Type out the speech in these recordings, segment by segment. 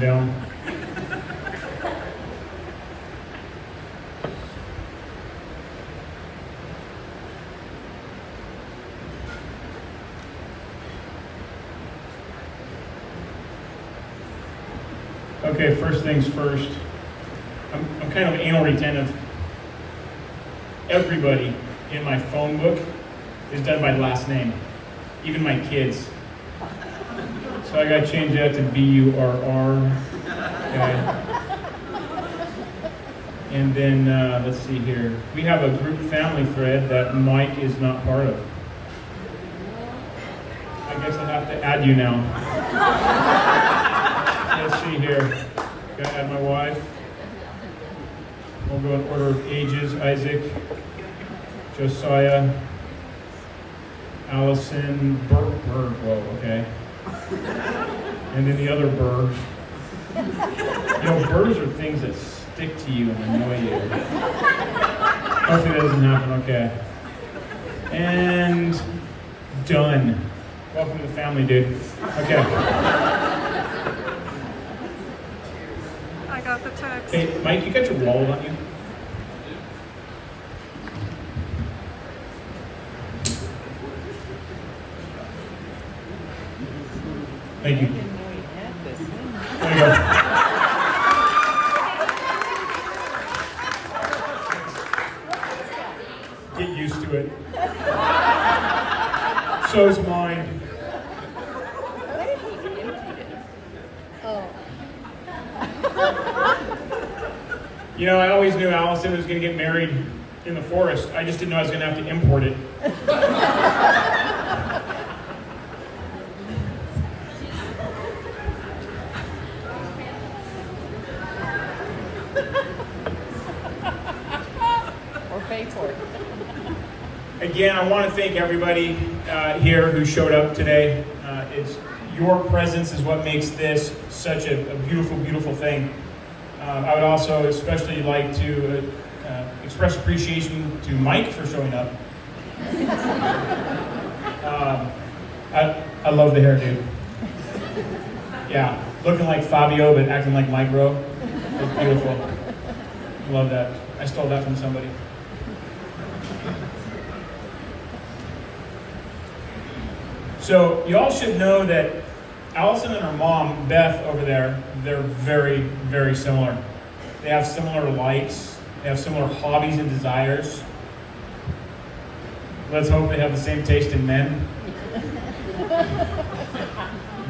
down. Okay, first things first. I'm kind of anal retentive. Everybody in my phone book is done by last name, even my kids. So I got to change that to B-U-R-R. Okay. And then, let's see here. We have a group family thread that Mike is not part of. I guess I have to add you now. Let's see here. Gotta add my wife. We'll go in order of ages. Isaac, Josiah, Allison, Burr, whoa, okay. And then the other Burr. You know, Burrs are things that stick to you and annoy you. Hopefully that doesn't happen, okay. And done. Welcome to the family, dude. Okay. I got the text. Hey, Mike, you got your wallet on you? Thank you. There you go. Get used to it. So's mine. What did he do? Oh. You know, I always knew Allison was going to get married in the forest. I just didn't know I was going to have to import it. Or pay for it. Again, I want to thank everybody here who showed up today. It's your presence is what makes this such a beautiful, beautiful thing. I would also especially like to express appreciation to Mike for showing up. I love the hairdo. Yeah, looking like Fabio but acting like Micro. It's beautiful. Love that. I stole that from somebody. So you all should know that Allison and her mom, Beth, over there, they're very, very similar. They have similar likes. They have similar hobbies and desires. Let's hope they have the same taste in men.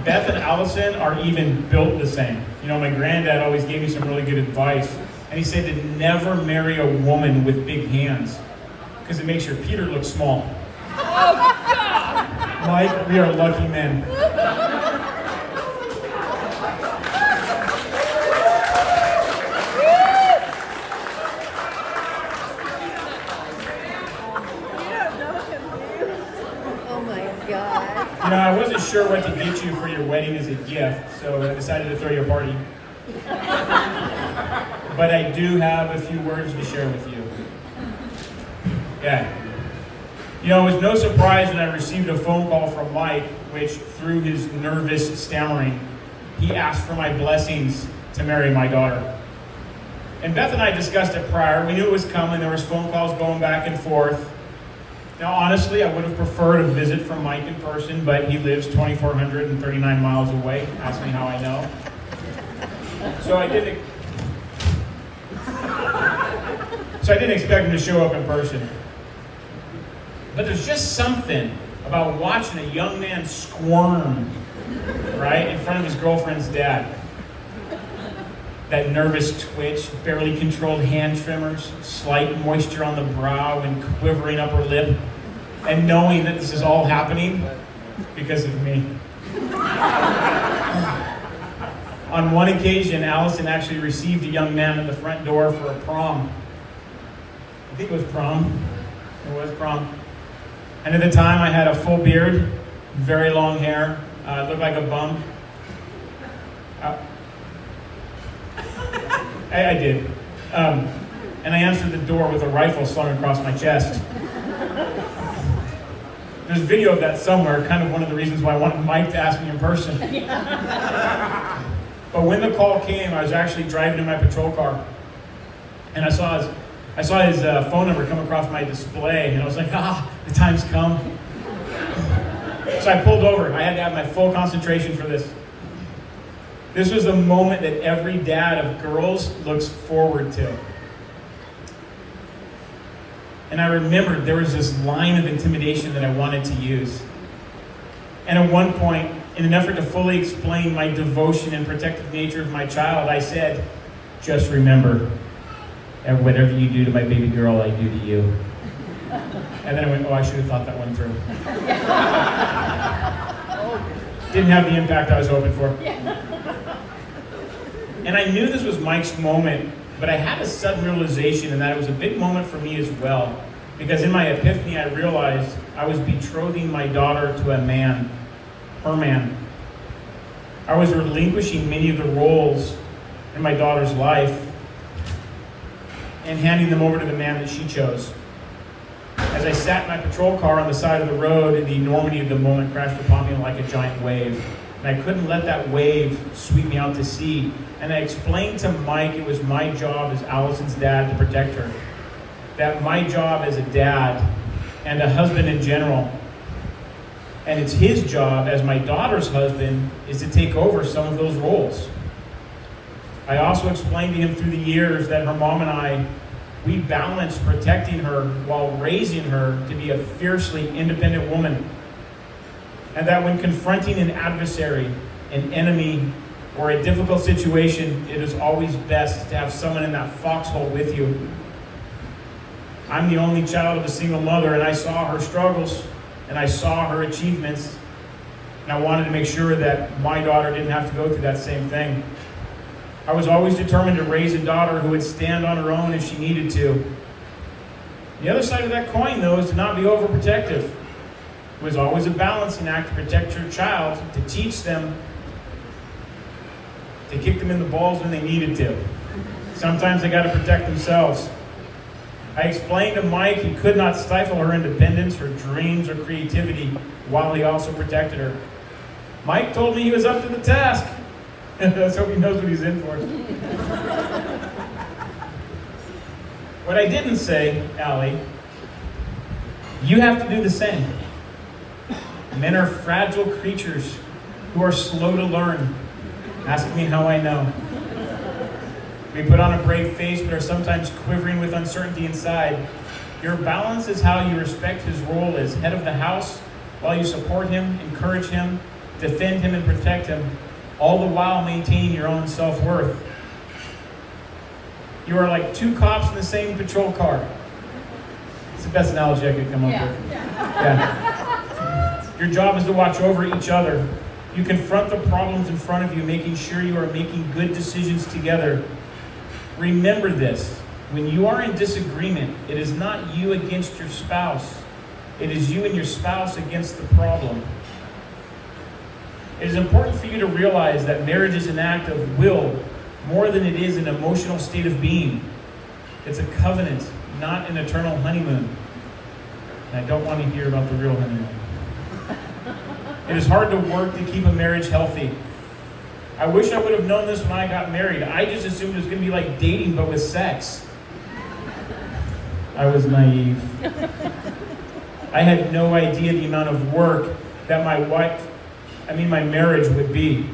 Beth and Allison are even built the same. You know, my granddad always gave me some really good advice. And he said to never marry a woman with big hands because it makes your Peter look small. Oh, God! Mike, we are lucky men. Oh, my God. You know, I wasn't sure what to get you for your wedding as a gift, so I decided to throw you a party. But I do have a few words to share with you. Yeah. You know, it was no surprise when I received a phone call from Mike, which through his nervous stammering, he asked for my blessings to marry my daughter. And Beth and I discussed it prior. We knew it was coming. There was phone calls going back and forth. Now, honestly, I would have preferred a visit from Mike in person, but he lives 2,439 miles away. Ask me how I know. So I didn't expect him to show up in person. But there's just something about watching a young man squirm, right, in front of his girlfriend's dad. That nervous twitch, barely controlled hand tremors, slight moisture on the brow and quivering upper lip, and knowing that this is all happening because of me. On one occasion, Allison actually received a young man at the front door for a prom. I think it was prom. It was prom. And at the time, I had a full beard, very long hair, looked like a bum. I did. And I answered the door with a rifle slung across my chest. There's video of that somewhere, kind of one of the reasons why I wanted Mike to ask me in person. But when the call came, I was actually driving in my patrol car, and I saw his phone number come across my display, and I was like, the time's come. So I pulled over. I had to have my full concentration for this. This was the moment that every dad of girls looks forward to. And I remembered there was this line of intimidation that I wanted to use. And at one point, in an effort to fully explain my devotion and protective nature of my child, I said, just remember, and whatever you do to my baby girl, I do to you. And then I went, I should have thought that one through. Didn't have the impact I was hoping for. And I knew this was Mike's moment, but I had a sudden realization, and that it was a big moment for me as well. Because in my epiphany, I realized I was betrothing my daughter to a man, her man. I was relinquishing many of the roles in my daughter's life and handing them over to the man that she chose. As I sat in my patrol car on the side of the road, the enormity of the moment crashed upon me like a giant wave. And I couldn't let that wave sweep me out to sea. And I explained to Mike it was my job as Allison's dad to protect her. That my job as a dad and a husband in general, and it's his job as my daughter's husband, is to take over some of those roles. I also explained to him through the years that her mom and I, we balanced protecting her while raising her to be a fiercely independent woman. And that when confronting an adversary, an enemy, or a difficult situation, it is always best to have someone in that foxhole with you. I'm the only child of a single mother, and I saw her struggles, and I saw her achievements, and I wanted to make sure that my daughter didn't have to go through that same thing. I was always determined to raise a daughter who would stand on her own if she needed to. The other side of that coin, though, is to not be overprotective. It was always a balancing act to protect your child, to teach them, to kick them in the balls when they needed to. Sometimes they got to protect themselves. I explained to Mike he could not stifle her independence, her dreams, or creativity, while he also protected her. Mike told me he was up to the task. Let's hope he knows what he's in for. What I didn't say, Allie, you have to do the same. Men are fragile creatures who are slow to learn. Ask me how I know. We put on a brave face but are sometimes quivering with uncertainty inside. Your balance is how you respect his role as head of the house while you support him, encourage him, defend him, and protect him, all the while maintaining your own self-worth. You are like two cops in the same patrol car. It's the best analogy I could come up with. Yeah. Your job is to watch over each other. You confront the problems in front of you, making sure you are making good decisions together. Remember this, when you are in disagreement, it is not you against your spouse. It is you and your spouse against the problem. It is important for you to realize that marriage is an act of will more than it is an emotional state of being. It's a covenant, not an eternal honeymoon. And I don't want to hear about the real honeymoon. It is hard to work to keep a marriage healthy. I wish I would have known this when I got married. I just assumed it was going to be like dating, but with sex. I was naive. I had no idea the amount of work that my marriage would be.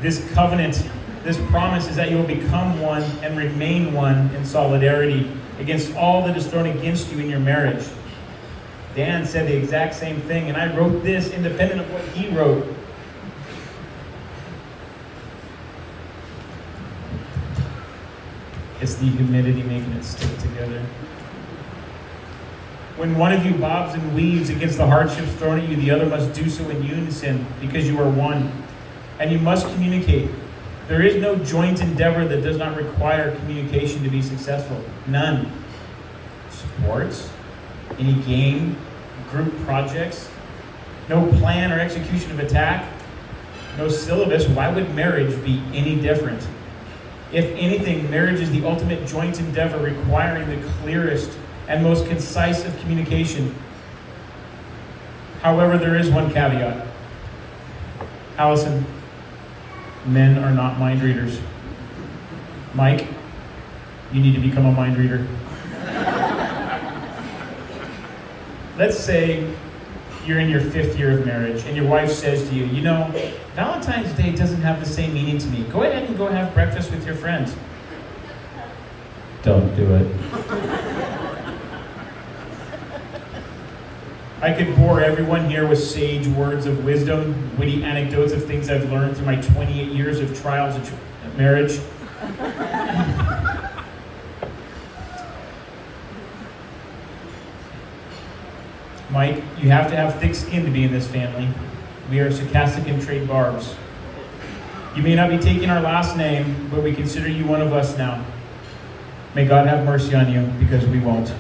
This covenant, this promise is that you will become one and remain one in solidarity against all that is thrown against you in your marriage. Dan said the exact same thing, and I wrote this independent of what he wrote. It's the humidity making it stick together. When one of you bobs and weaves against the hardships thrown at you, the other must do so in unison because you are one. And you must communicate. There is no joint endeavor that does not require communication to be successful. None. Sports, any game, group projects, no plan or execution of attack, no syllabus. Why would marriage be any different? If anything, marriage is the ultimate joint endeavor requiring the clearest and most concise of communication. However, there is one caveat. Allison, men are not mind readers. Mike, you need to become a mind reader. Let's say you're in your 5th year of marriage and your wife says to you, you know, Valentine's Day doesn't have the same meaning to me. Go ahead and go have breakfast with your friends. Don't do it. I could bore everyone here with sage words of wisdom, witty anecdotes of things I've learned through my 28 years of trials of marriage. Mike, you have to have thick skin to be in this family. We are sarcastic and trade barbs. You may not be taking our last name, but we consider you one of us now. May God have mercy on you, because we won't.